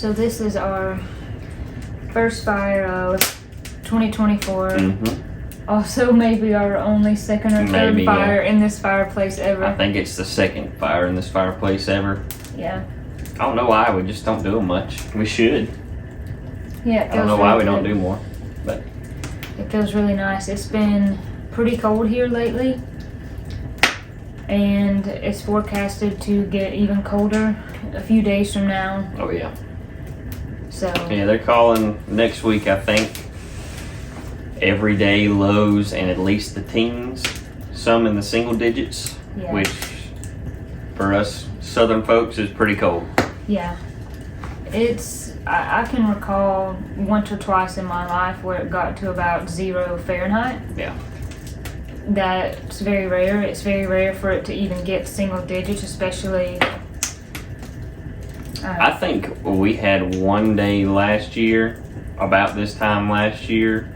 So this is our first fire of 2024. Also maybe our only second or third fire in this fireplace ever. I think it's the second fire in this fireplace ever. Yeah. I don't know why, we just don't do them much. We should. Yeah, I don't know why we don't do more, but it feels really nice. It's been pretty cold here lately, and it's forecasted to get even colder a few days from now. Oh yeah. So yeah, they're calling next week, I think, everyday lows and at least the teens, some in the single digits, which for us southern folks is pretty cold. Yeah. I can recall once or twice in my life where it got to about 0 Fahrenheit. Yeah. That's very rare. It's very rare for it to even get single digits, especially. I think we had one day last year, about this time last year,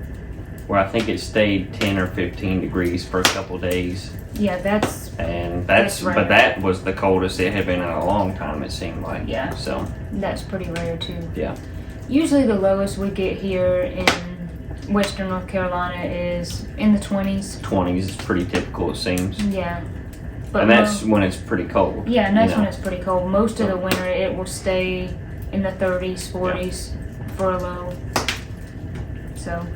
where I think it stayed 10 or 15 degrees for a couple days. Yeah, that's rare. But that was the coldest it had been in a long time, it seemed like. Yeah. So that's pretty rare too. Yeah. Usually the lowest we get here in Western North Carolina is in the 20s. 20s is pretty typical, it seems. Yeah. But and that's when it's pretty cold. Yeah, and that's when it's pretty cold. Most of the winter it will stay in the 30s, 40s for a low. So.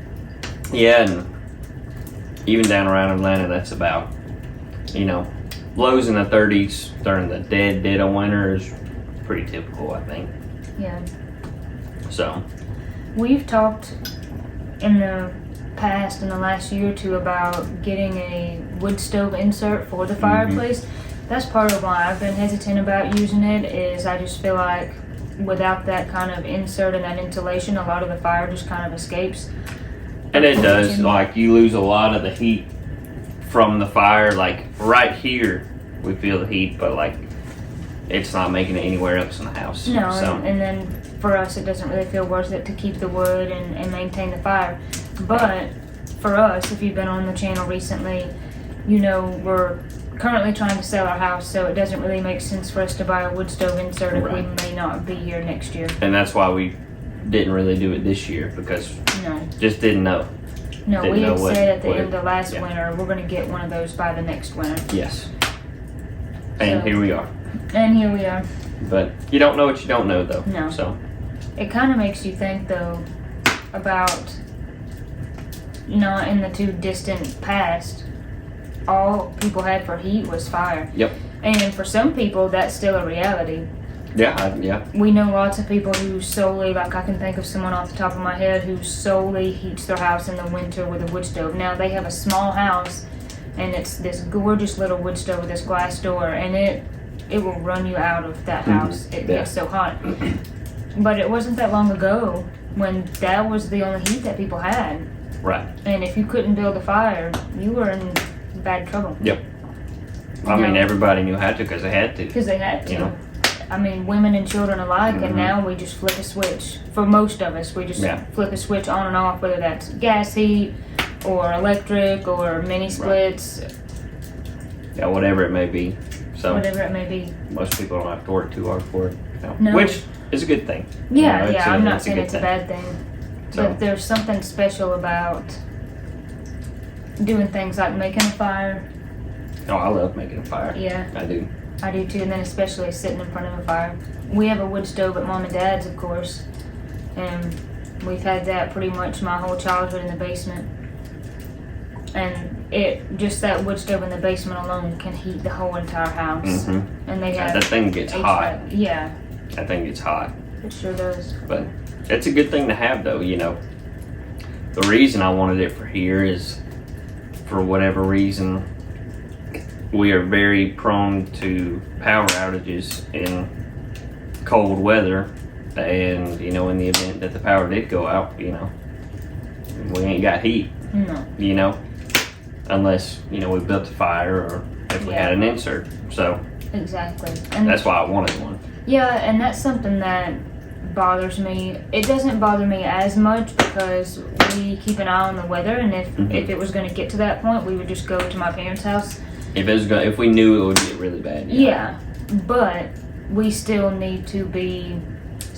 Yeah, and even down around Atlanta, that's about, lows in the 30s during the dead of winter is pretty typical, I think. Yeah. So. We've talked in the past, in the last year or two, about getting a wood stove insert for the fireplace. That's part of why I've been hesitant about using it, is I just feel like without that kind of insert and that insulation, a lot of the fire just kind of escapes. And it does, like you lose a lot of the heat from the fire, like right here we feel the heat, but like it's not making it anywhere else in the house. No, so. and then for us it doesn't really feel worth it to keep the wood and maintain the fire. But for us, if you've been on the channel recently, we're currently trying to sell our house, so it doesn't really make sense for us to buy a wood stove insert if we may not be here next year. And that's why we didn't really do it this year, because just didn't know. No, we had said at the end of last winter, we're going to get one of those by the next winter. Yes. And here we are. And here we are. But you don't know what you don't know, though. No. So. It kind of makes you think, though, about not in the too distant past, all people had for heat was fire. Yep. And for some people, that's still a reality. Yeah. We know lots of people who solely, like I can think of someone off the top of my head who solely heats their house in the winter with a wood stove. Now they have a small house and it's this gorgeous little wood stove with this glass door, and it will run you out of that house. It gets so hot. But it wasn't that long ago when that was the only heat that people had. Right. And if you couldn't build a fire, you were in bad trouble. Yep. I mean, everybody knew how to because they had to. Because they had to. I mean, women and children alike, and now we just flip a switch. For most of us, we just flip a switch on and off, whether that's gas heat or electric or mini splits. Yeah, whatever it may be. So whatever it may be. Most people don't have to work too hard for it. No. Which is a good thing. Yeah, I'm not saying it's a bad thing. So. But there's something special about doing things like making a fire. Oh, I love making a fire. Yeah. I do. I do too, and then especially sitting in front of a fire. We have a wood stove at Mom and Dad's, of course, and we've had that pretty much my whole childhood in the basement. And just that wood stove in the basement alone can heat the whole entire house. And they have that thing gets hot. Yeah. That thing gets hot. It sure does. But it's a good thing to have, though. The reason I wanted it for here is, for whatever reason, we are very prone to power outages in cold weather, and in the event that the power did go out, we ain't got heat. No. Unless we built a fire or if we had an insert. So exactly, and that's why I wanted one. Yeah, and that's something that bothers me. It doesn't bother me as much because we keep an eye on the weather, and if it was going to get to that point, we would just go to my parents' house. If we knew it would get really bad. Yeah, but we still need to be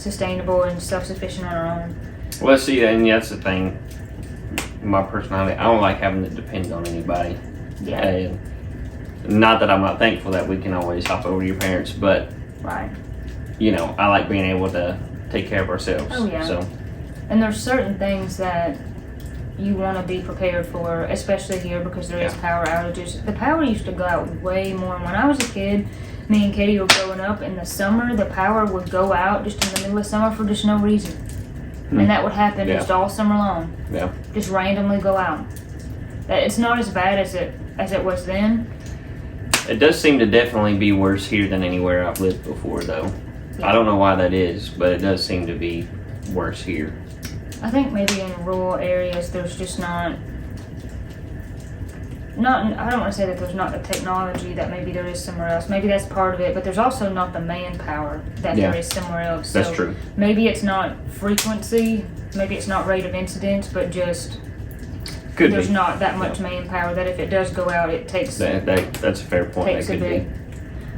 sustainable and self-sufficient on our own. Well, see, and that's the thing. My personality, I don't like having to depend on anybody. Yeah. And not that I'm not thankful that we can always hop over to your parents, but Right. I like being able to take care of ourselves. Oh, yeah. So And there's certain things that you want to be prepared for, especially here because there is power outages. The power used to go out way more. When I was a kid, me and Katie were growing up, in the summer the power would go out just in the middle of summer for just no reason. And that would happen just all summer long. Yeah. Just randomly go out. It's not as bad as it was then. It does seem to definitely be worse here than anywhere I've lived before, though. Yeah. I don't know why that is, but it does seem to be worse here. I think maybe in rural areas there's just not. I don't want to say that there's not the technology that maybe there is somewhere else. Maybe that's part of it, but there's also not the manpower that there is somewhere else. That's so true. Maybe it's not frequency, maybe it's not rate of incidents, but just there's not that much manpower that if it does go out, it takes that's a fair point. takes a bit.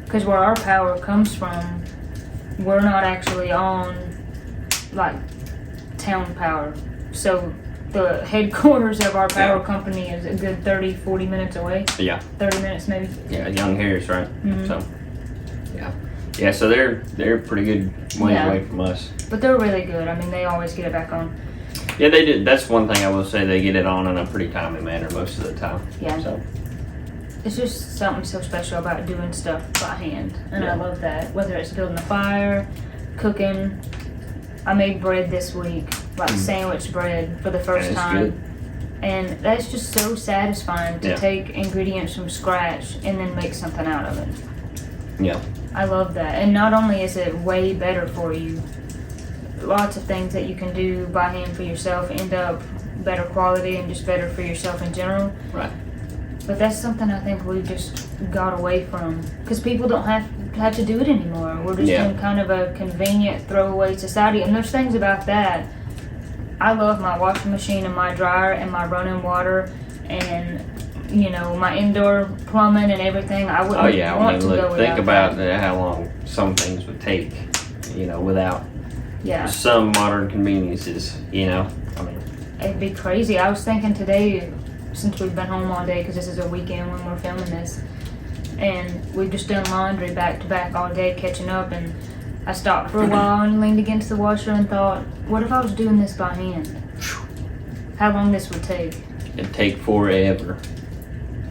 Because where our power comes from, we're not actually on like town power. So the headquarters of our power company is a good 30-40 minutes away. Yeah. 30 minutes maybe. Yeah, Young Harris, right? Mm-hmm. So yeah, so they're pretty good way away from us. But they're really good. I mean, they always get it back on. Yeah, they did. That's one thing I will say, they get it on in a pretty timely manner most of the time. Yeah. So It's just something so special about doing stuff by hand, and I love that. Whether it's building a fire, cooking. I made bread this week, like sandwich bread for the first time. Good. And that's just so satisfying to take ingredients from scratch and then make something out of it. Yeah. I love that. And not only is it way better for you, lots of things that you can do by hand for yourself end up better quality and just better for yourself in general. Right. But that's something I think we've just got away from. Because people don't have to do it anymore. We're just in kind of a convenient throwaway society. And there's things about that. I love my washing machine and my dryer and my running water and, my indoor plumbing and everything. I wouldn't want to go without think about that. how long some things would take, without Yeah. some modern conveniences, I mean. It'd be crazy. I was thinking today, since we've been home all day, because this is a weekend when we're filming this, and we've just done laundry back to back all day, catching up, and I stopped for a while and leaned against the washer and thought, what if I was doing this by hand? How long this would take? It'd take forever.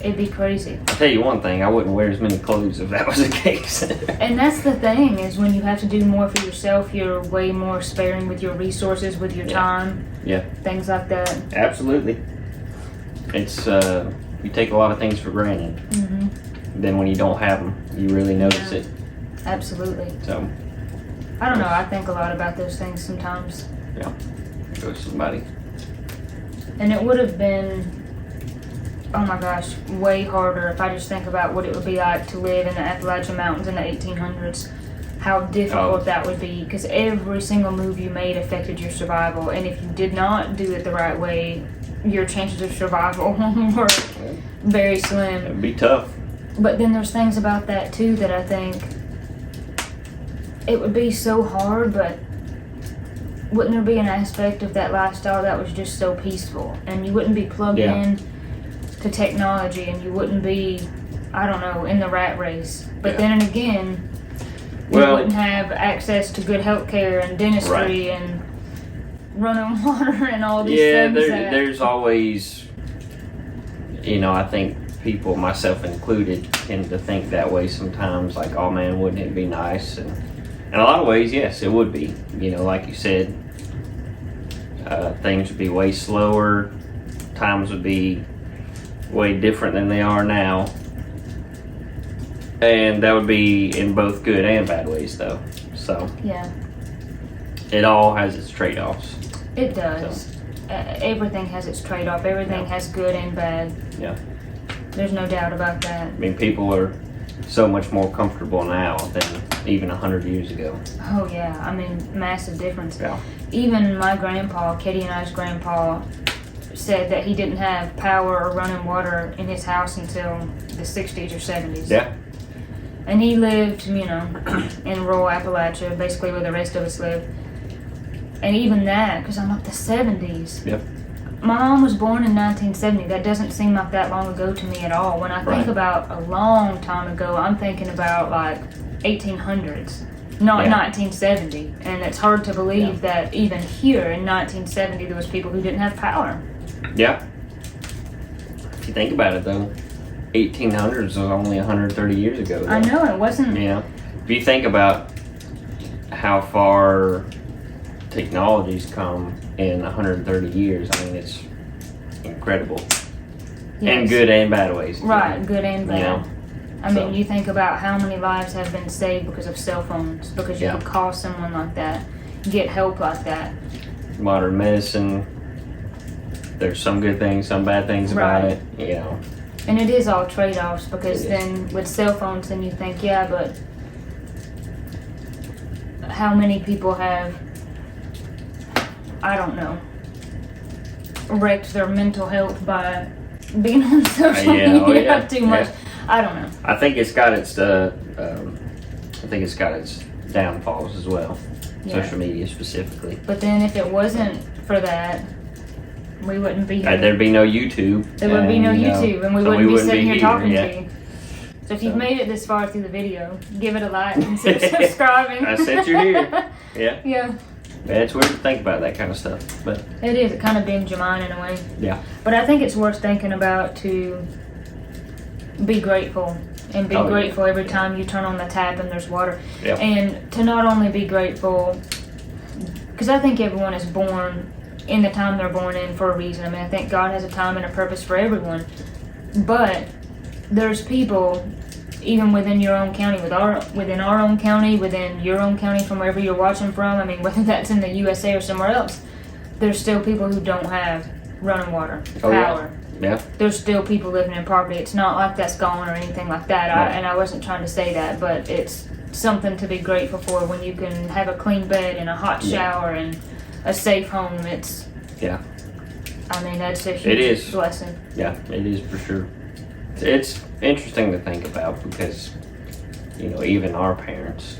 It'd be crazy. I'll tell you one thing, I wouldn't wear as many clothes if that was the case. And that's the thing, is when you have to do more for yourself, you're way more sparing with your resources, with your time. Yeah. Things like that. Absolutely. It's, you take a lot of things for granted. Mm-hmm. Then when you don't have them, you really notice it. Absolutely. So. I don't know, I think a lot about those things sometimes. Yeah. Go to somebody. And it would have been, oh my gosh, way harder if I just think about what it would be like to live in the Appalachian Mountains in the 1800s. How difficult that would be, because every single move you made affected your survival. And if you did not do it the right way, your chances of survival were very slim. It'd be tough. But then there's things about that too that I think it would be so hard, but wouldn't there be an aspect of that lifestyle that was just so peaceful? And you wouldn't be plugged in to technology, and you wouldn't be, I don't know, in the rat race. But then again, you wouldn't have access to good health care and dentistry and running water and all these things. Yeah, there's always, I think people, myself included, tend to think that way sometimes, like, oh man, wouldn't it be nice? And in a lot of ways, yes, it would be. Like you said, things would be way slower, times would be way different than they are now. And that would be in both good and bad ways, though. So it all has its trade-offs. It does. So. Everything has its trade-off. Everything has good and bad. Yeah. There's no doubt about that. I mean, people are so much more comfortable now than even 100 years ago. Oh yeah, I mean, massive difference. Yeah. Even my grandpa, Katie and I's grandpa, said that he didn't have power or running water in his house until the 60s or 70s. Yeah. And he lived, in rural Appalachia, basically where the rest of us live. And even that, because I'm like the 70s. Yep. My mom was born in 1970. That doesn't seem like that long ago to me at all. When I think Right. about a long time ago, I'm thinking about like 1800s, not Yeah. 1970. And it's hard to believe that even here in 1970 there was people who didn't have power. Yeah. If you think about it, though, 1800s was only 130 years ago. Though. I know, it wasn't. You know, if you think about how far technology's come in 130 years, I mean, it's incredible. In Yes. good and bad ways. Right, good and bad. You know, I mean, you think about how many lives have been saved because of cell phones, because you Yeah. could call someone like that, get help like that. modern medicine, there's some good things, some bad things about Right. it, you know. And it is all trade-offs, because It is. then with cell phones, then you think, yeah, but how many people have, I don't know, wrecked their mental health by being on social Yeah, oh, media yeah, too much? yeah. I don't know. I think it's got its downfalls as well. Yeah. Social media specifically. But then if it wasn't for that, we wouldn't be here. There'd be no YouTube. There would be no and, YouTube, and we so wouldn't be wouldn't sitting here talking yeah. to you. So if you've So- made it this far through the video, give it a like, consider subscribing. I said you're here. Yeah. Yeah, Yeah, it's weird to think about that kind of stuff, but it is. It kind of bends your mind in a way. yeah. But I think it's worth thinking about to be grateful. And be Oh, yeah. grateful every time you turn on the tap and there's water. Yep. And to not only be grateful, because I think everyone is born in the time they're born in for a reason. I mean, I think God has a time and a purpose for everyone. But there's people, even within your own county, within our own county, within your own county, from wherever you're watching from. I mean, whether that's in the USA or somewhere else, there's still people who don't have running water, Oh, yeah. power. Yeah. There's still people living in poverty. It's not like that's gone or anything like that. No. And I wasn't trying to say that, but it's something to be grateful for when you can have a clean bed and a hot Yeah. shower and a safe home. It's, Yeah. I mean, that's a huge It is. blessing. Yeah, it is for sure. It's interesting to think about because, you know, even our parents,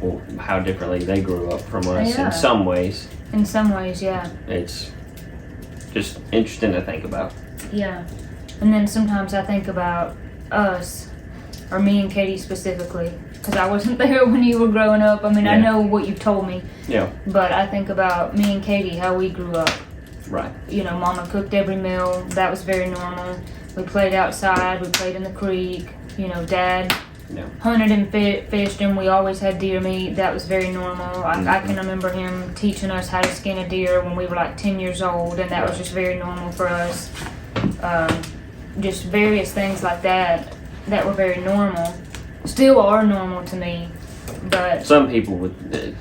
well, how differently they grew up from us Yeah. in some ways. In some ways, yeah. It's just interesting to think about. Yeah. And then sometimes I think about us, or me and Katie specifically, because I wasn't there when you were growing up. I mean, I Yeah. know what you've told me, Yeah, but I think about me and Katie, how we grew up. right. You know, Mama cooked every meal. That was very normal. We played outside. We played in the creek. You know, Dad Yeah. hunted and fished, and we always had deer meat. That was very normal. I can remember him teaching us how to skin a deer when we were like 10 years old, and that was just very normal for us. Just various things like that were very normal. Still are normal to me, but Some people would,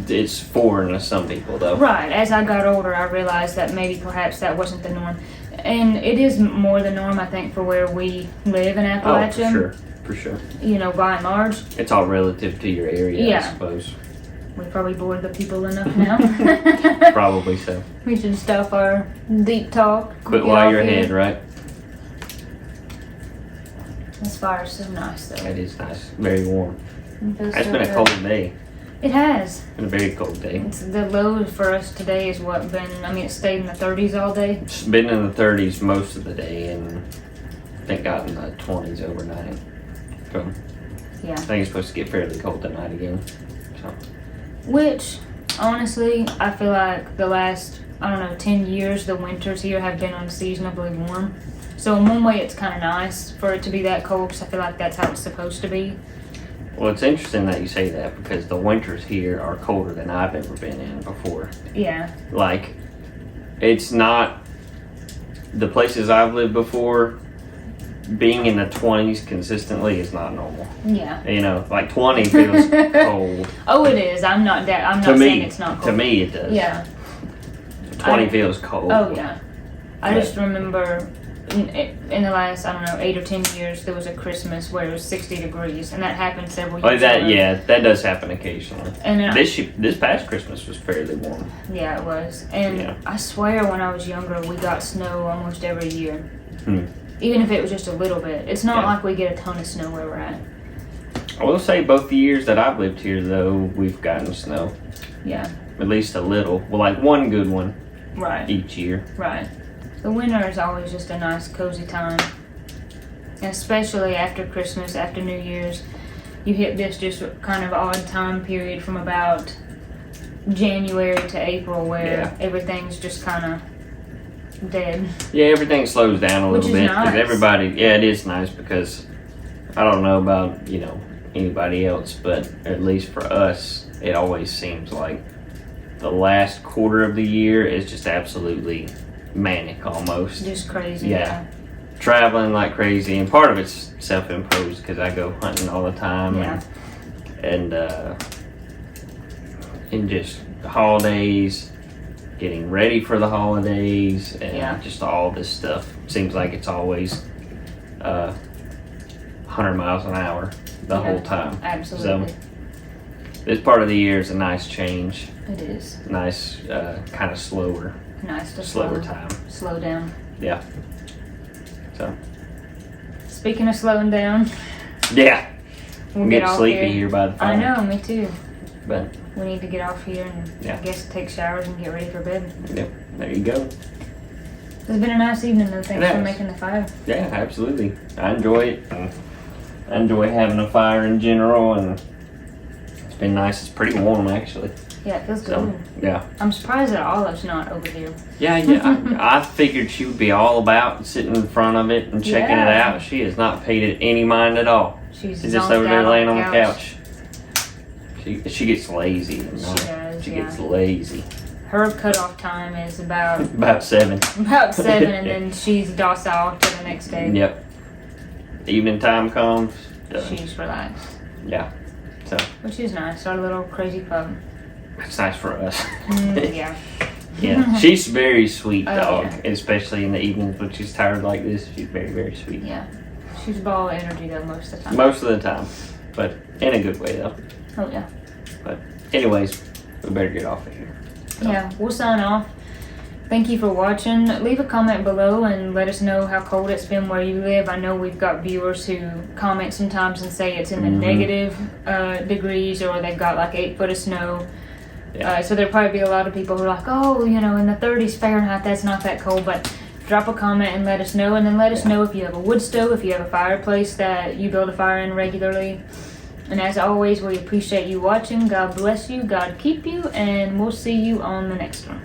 it's foreign to some people though. right, as I got older, I realized that maybe perhaps that wasn't the norm. And it is more the norm, I think, for where we live in Oh, Appalachian. for sure. For sure. You know, by and large. It's all relative to your area, I Yeah. suppose. We probably bored the people enough now. Probably so. We should stop our deep talk. Quit Get while off you're here. ahead, right? This fire's so nice, though. It is nice. Very warm. It feels It's so been a good. cold day. It has. It's been a very cold day. It's the low for us today is what been. I mean, it stayed in the 30s all day. It's been in the 30s most of the day and I think got in the 20s overnight. So Yeah. I think it's supposed to get fairly cold tonight again. So Which, honestly, I feel like the last, I don't know, 10 years, the winters here have been unseasonably warm. So in one way, it's kind of nice for it to be that cold because I feel like that's how it's supposed to be. well, it's interesting that you say that because the winters here are colder than I've ever been in before. Yeah. Like, it's not the places I've lived before. Being in the 20s consistently is not normal. Yeah. You know, like 20 feels cold. Oh, it is. I'm not To saying me, it's not to cold. me it does. Yeah. 20 feels cold. Oh, yeah. I Right. just remember in the last, I don't know, 8 or 10 years, there was a Christmas where it was 60 degrees, and that happened several years Like that, ago. yeah, that does happen occasionally. And then This past Christmas was fairly warm. yeah, it was. And Yeah. I swear when I was younger, we got snow almost every year. Hmm. Even if it was just a little bit. It's not Yeah. like we get a ton of snow where we're at. I will say both the years that I've lived here, though, we've gotten snow. Yeah. at least a little. Well, like one good one Right. each year. Right. The winter is always just a nice, cozy time. Especially after Christmas, after New Year's. You hit this just kind of odd time period from about January to April where everything's just kind of dead. Yeah, everything slows down a little Which is bit. 'Cause nice. everybody, yeah, it is nice because I don't know about, you know, anybody else, but at least for us, it always seems like the last quarter of the year is just absolutely manic almost. Just crazy. Yeah. Traveling like crazy, and part of it's self-imposed because I go hunting all the time, Yeah. and just the holidays, getting ready for the holidays, and just all this stuff. Seems like it's always 100 miles an hour the whole time. Absolutely. So this part of the year is a nice change, It is. nice kind of slower Nice to slower time. slow down. Yeah. So Speaking of slowing down, yeah, we'll I'm get getting off sleepy here. here by the phone. I know, me too. But We need to get off here and Yeah. I guess take showers and get ready for bed. yep, there you go. It's been a nice evening though. Thanks It for has. making the fire. Yeah, absolutely. I enjoy it. And I enjoy having a fire in general, and it's been nice. It's pretty warm actually. Yeah, it feels good. So yeah, I'm surprised that Olive's not over here. yeah. I figured she would be all about sitting in front of it and checking it Yeah. out. She has not paid it any mind at all. She's She's just zonked over there out laying on the couch. She gets lazy. At She night. does, She yeah. gets lazy. Her cutoff time is about About 7. 7, and then she's docile to the next day. Yep. Evening time comes. Done. She's relaxed, Yeah. So which is nice. Our little crazy pup. it's nice for us. Yeah. Yeah, she's very sweet Oh, dog, yeah. especially in the evenings when she's tired like this. She's very, very sweet. Yeah. She's a ball of energy though most of the time. Most of the time, but in a good way though. Oh yeah. Anyways, we better get off of here. Yeah, we'll sign off. Thank you for watching. Leave a comment below and let us know how cold it's been where you live. I know we've got viewers who comment sometimes and say it's in the negative degrees, or they've got like 8 foot of snow. Yeah. So there'll probably be a lot of people who are like, oh, you know, in the 30s Fahrenheit, that's not that cold. But drop a comment and let us know. And then let us know if you have a wood stove, if you have a fireplace that you build a fire in regularly. And as always, we appreciate you watching. God bless you, God keep you, and we'll see you on the next one.